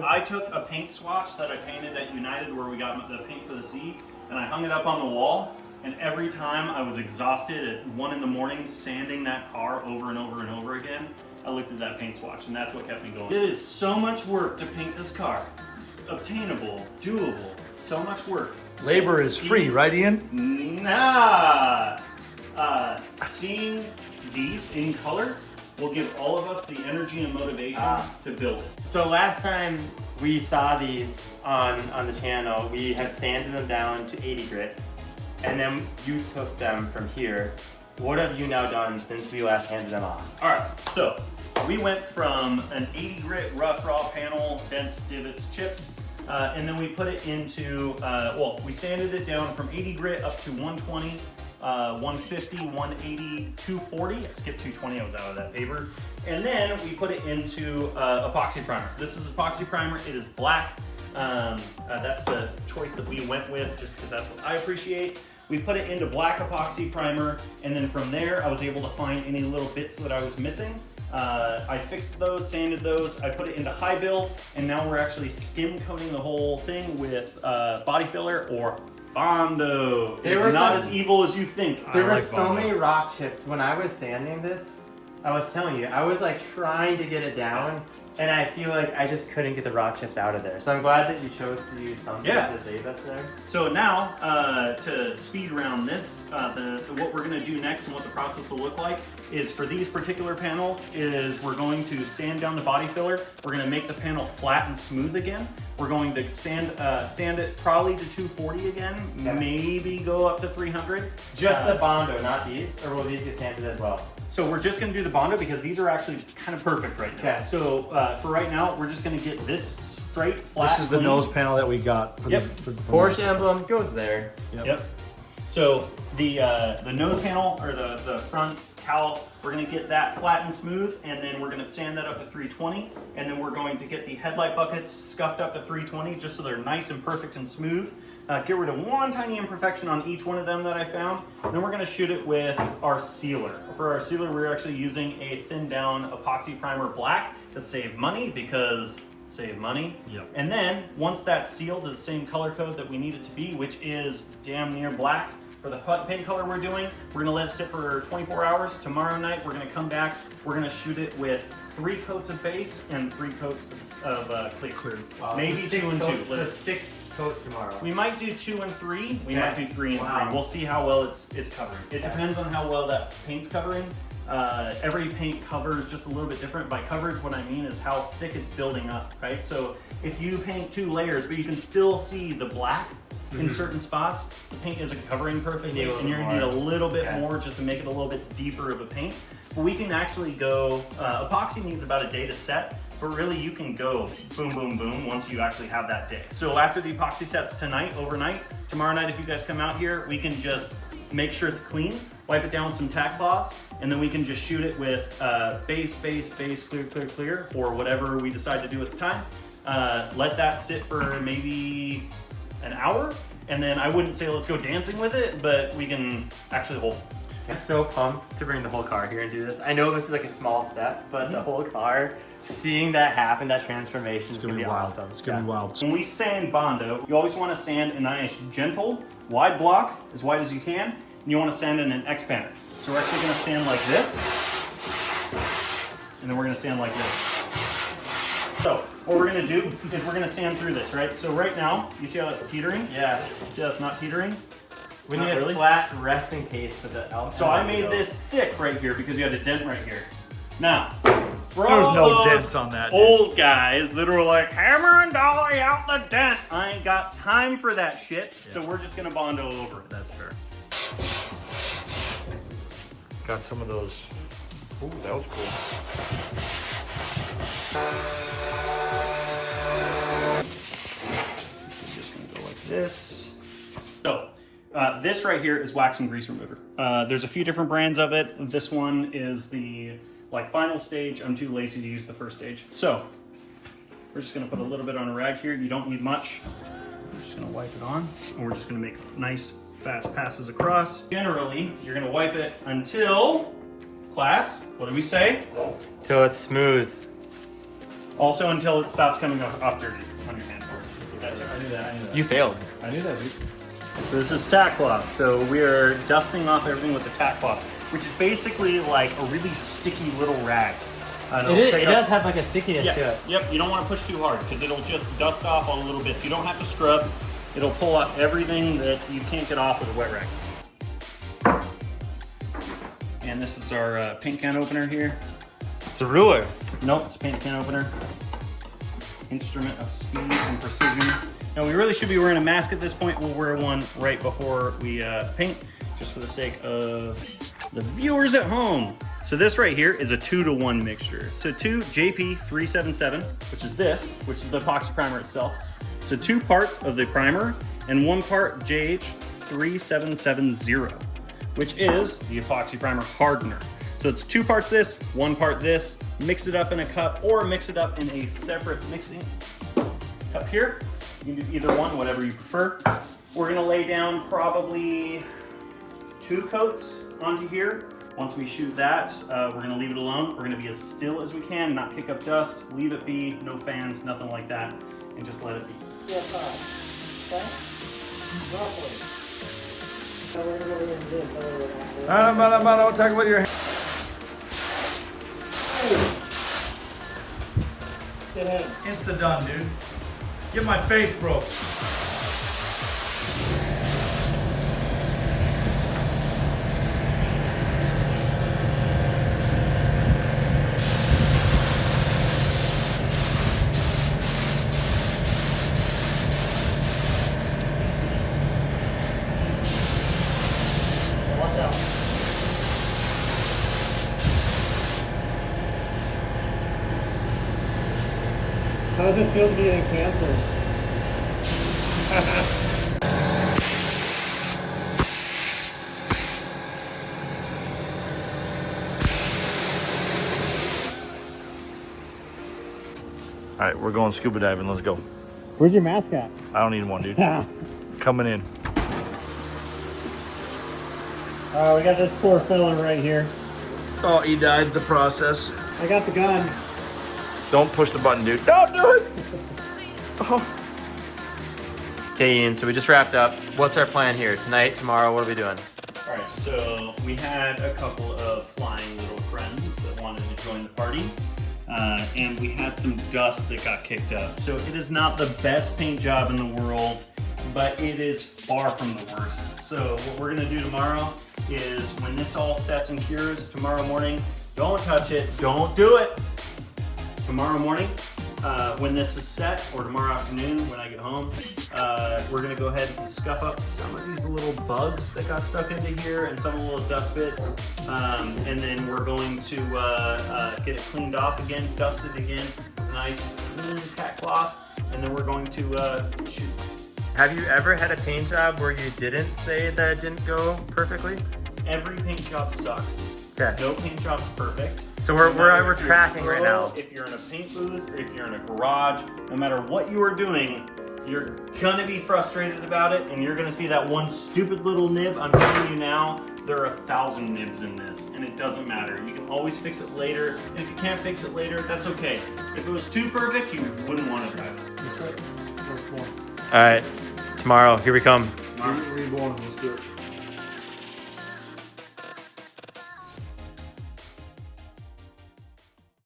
I took a paint swatch that I painted at United where we got the paint for the C, and I hung it up on the wall, and every time I was exhausted at 1 in the morning sanding that car over and over and over again, I looked at that paint swatch, and that's what kept me going. It is so much work to paint this car. Obtainable, doable, so much work. Labor is free, right, Ian? Nah. Seeing these in color will give all of us the energy and motivation to build it. So last time we saw these on the channel, we had sanded them down to 80 grit, and then you took them from here. What have you now done since we last handed them off? All right, so we went from an 80 grit rough raw panel, dents, divots, chips, and then we put it into, well, we sanded it down from 80 grit up to 120, 150, 180, 240. I skipped 220, I was out of that paper. And then we put it into epoxy primer. This is epoxy primer, it is black. That's the choice that we went with just because that's what I appreciate. We put it into black epoxy primer, and then from there I was able to find any little bits that I was missing. I fixed those, sanded those, I put it into high build, and now we're actually skim coating the whole thing with body filler or Bondo. It's not as evil as you think. There were so many rock chips when I was sanding this. I was telling you, I was like trying to get it down, and I feel like I just couldn't get the rock chips out of there. So I'm glad that you chose to use something to save us there. So now, to speed around this, what we're gonna do next and what the process will look like is for these particular panels is we're going to sand down the body filler. We're gonna make the panel flat and smooth again. We're going to sand it probably to 240 again, maybe go up to 300. Just the Bondo, not these, or will these get sanded as well? So we're just gonna do the Bondo because these are actually kind of perfect right now. Okay. So for right now, we're just gonna get this straight, flat, This is the clean. nose panel that we got. For the Porsche emblem goes there. Yep. So the nose panel, or the front cowl, we're gonna get that flat and smooth, and then we're gonna sand that up to 320, and then we're going to get the headlight buckets scuffed up to 320 just so they're nice and perfect and smooth. Get rid of one tiny imperfection on each one of them that I found. And then we're gonna shoot it with our sealer. For our sealer, we're actually using a thinned down epoxy primer black to save money, because save money. Yep. And then once that's sealed to the same color code that we need it to be, which is damn near black, for the paint color we're doing, we're gonna let it sit for 24 hours. Tomorrow night, we're gonna come back, we're gonna shoot it with 3 coats of base and 3 coats of clear. Maybe 2 and 2. Just 6 coats tomorrow. We might do 2 and 3. We might do 3 and 3. We'll see how well it's covering. It depends on how well that paint's covering. Every paint covers just a little bit different. By coverage, what I mean is how thick it's building up, right? So if you paint 2 layers, but you can still see the black in certain spots, the paint isn't covering perfectly, and you're gonna need a little bit more just to make it a little bit deeper of a paint. But we can actually go, epoxy needs about a day to set, but really you can go boom, boom, boom once you actually have that day. So after the epoxy sets tonight, overnight, tomorrow night if you guys come out here, we can just make sure it's clean, wipe it down with some tack cloths, and then we can just shoot it with base, clear, clear, clear, or whatever we decide to do at the time. Let that sit for maybe an hour, and then I wouldn't say let's go dancing with it, but we can actually hold. I'm so pumped to bring the whole car here and do this. I know this is like a small step, but the whole car, seeing that happen, that transformation is gonna be wild. awesome. It's gonna be wild. When we sand Bondo, you always want to sand a nice, gentle, wide block, as wide as you can, and you want to sand in an X-pander. So we're actually going to sand like this, and then we're going to sand like this. So what we're going to do is we're going to sand through this, right? So right now, you see how that's teetering? Yeah. See how it's not teetering? We need a flat resting case for the elm. So I made this thick right here because you had a dent right here. Now, for There's all no those dents on that. old guys that are like, hammer and dolly out the dent. I ain't got time for that shit, so we're just gonna Bondo over it. That's fair. Got some of those. Ooh, that was cool. Just gonna go like this. So, this right here is wax and grease remover. There's a few different brands of it. This one is the final stage. I'm too lazy to use the first stage. So, we're just gonna put a little bit on a rag here. You don't need much. We're just gonna wipe it on, and we're just gonna make nice, fast passes across. Generally, you're gonna wipe it until, class, what do we say? Till it's smooth. Also until it stops coming off dirty on your hand. I knew that. You failed. I knew that, dude. So this is tack cloth. So we're dusting off everything with the tack cloth, which is basically like a really sticky little rag. It does have like a stickiness to it. Yep, you don't want to push too hard because it'll just dust off all the little bits. You don't have to scrub. It'll pull out everything that you can't get off with a wet rag. And this is our paint can opener here. It's a ruler. Nope, it's a paint can opener. Instrument of speed and precision. Now we really should be wearing a mask at this point. We'll wear one right before we paint, just for the sake of the viewers at home. So this right here is a 2-to-1 mixture. So 2 JP377, which is which is the epoxy primer itself. So 2 parts of the primer and 1 part JH3770, which is the epoxy primer hardener. So it's 2 parts this, 1 part this. Mix it up in a cup or mix it up in a separate mixing cup here. You can do either one, whatever you prefer. We're gonna lay down probably 2 coats onto here. Once we shoot that, we're gonna leave it alone. We're gonna be as still as we can, not kick up dust, leave it be, no fans, nothing like that, and just let it be. Yes, roughly. So we're gonna really do this. Don't talk with your hand. Get in. Insta done, dude. Get my face broke. Watch out. How does it feel to be getting cancer? All right, we're going scuba diving. Let's go. Where's your mask at? I don't need one, dude. Coming in. We got this poor fella right here. Oh, he died the process. I got the gun. Don't push the button, dude. Don't do it. Oh. Okay, Ian, so we just wrapped up. What's our plan here? Tonight, tomorrow, what are we doing? All right, so we had a couple of flying little friends that wanted to join the party. And we had some dust that got kicked up. So it is not the best paint job in the world, but it is far from the worst. So what we're gonna do tomorrow is when this all sets and cures tomorrow morning, don't touch it, don't do it. Tomorrow morning, when this is set, or tomorrow afternoon when I get home, we're gonna go ahead and scuff up some of these little bugs that got stuck into here and some of the little dust bits. And then we're going to get it cleaned off again, dusted again, with a nice clean tack cloth, and then we're going to shoot. Have you ever had a paint job where you didn't say that it didn't go perfectly? Every paint job sucks. Okay. No paint job's perfect. So No we're matter if you're tracking pro, right now. If you're in a paint booth, or if you're in a garage, no matter what you are doing, you're gonna be frustrated about it, and you're gonna see that one stupid little nib. I'm telling you now, there are 1,000 nibs in this, and it doesn't matter. You can always fix it later, and if you can't fix it later, that's okay. If it was too perfect, you wouldn't want to drive it. That's right. First one. All right, tomorrow, here we come. Reborn. Let's do it.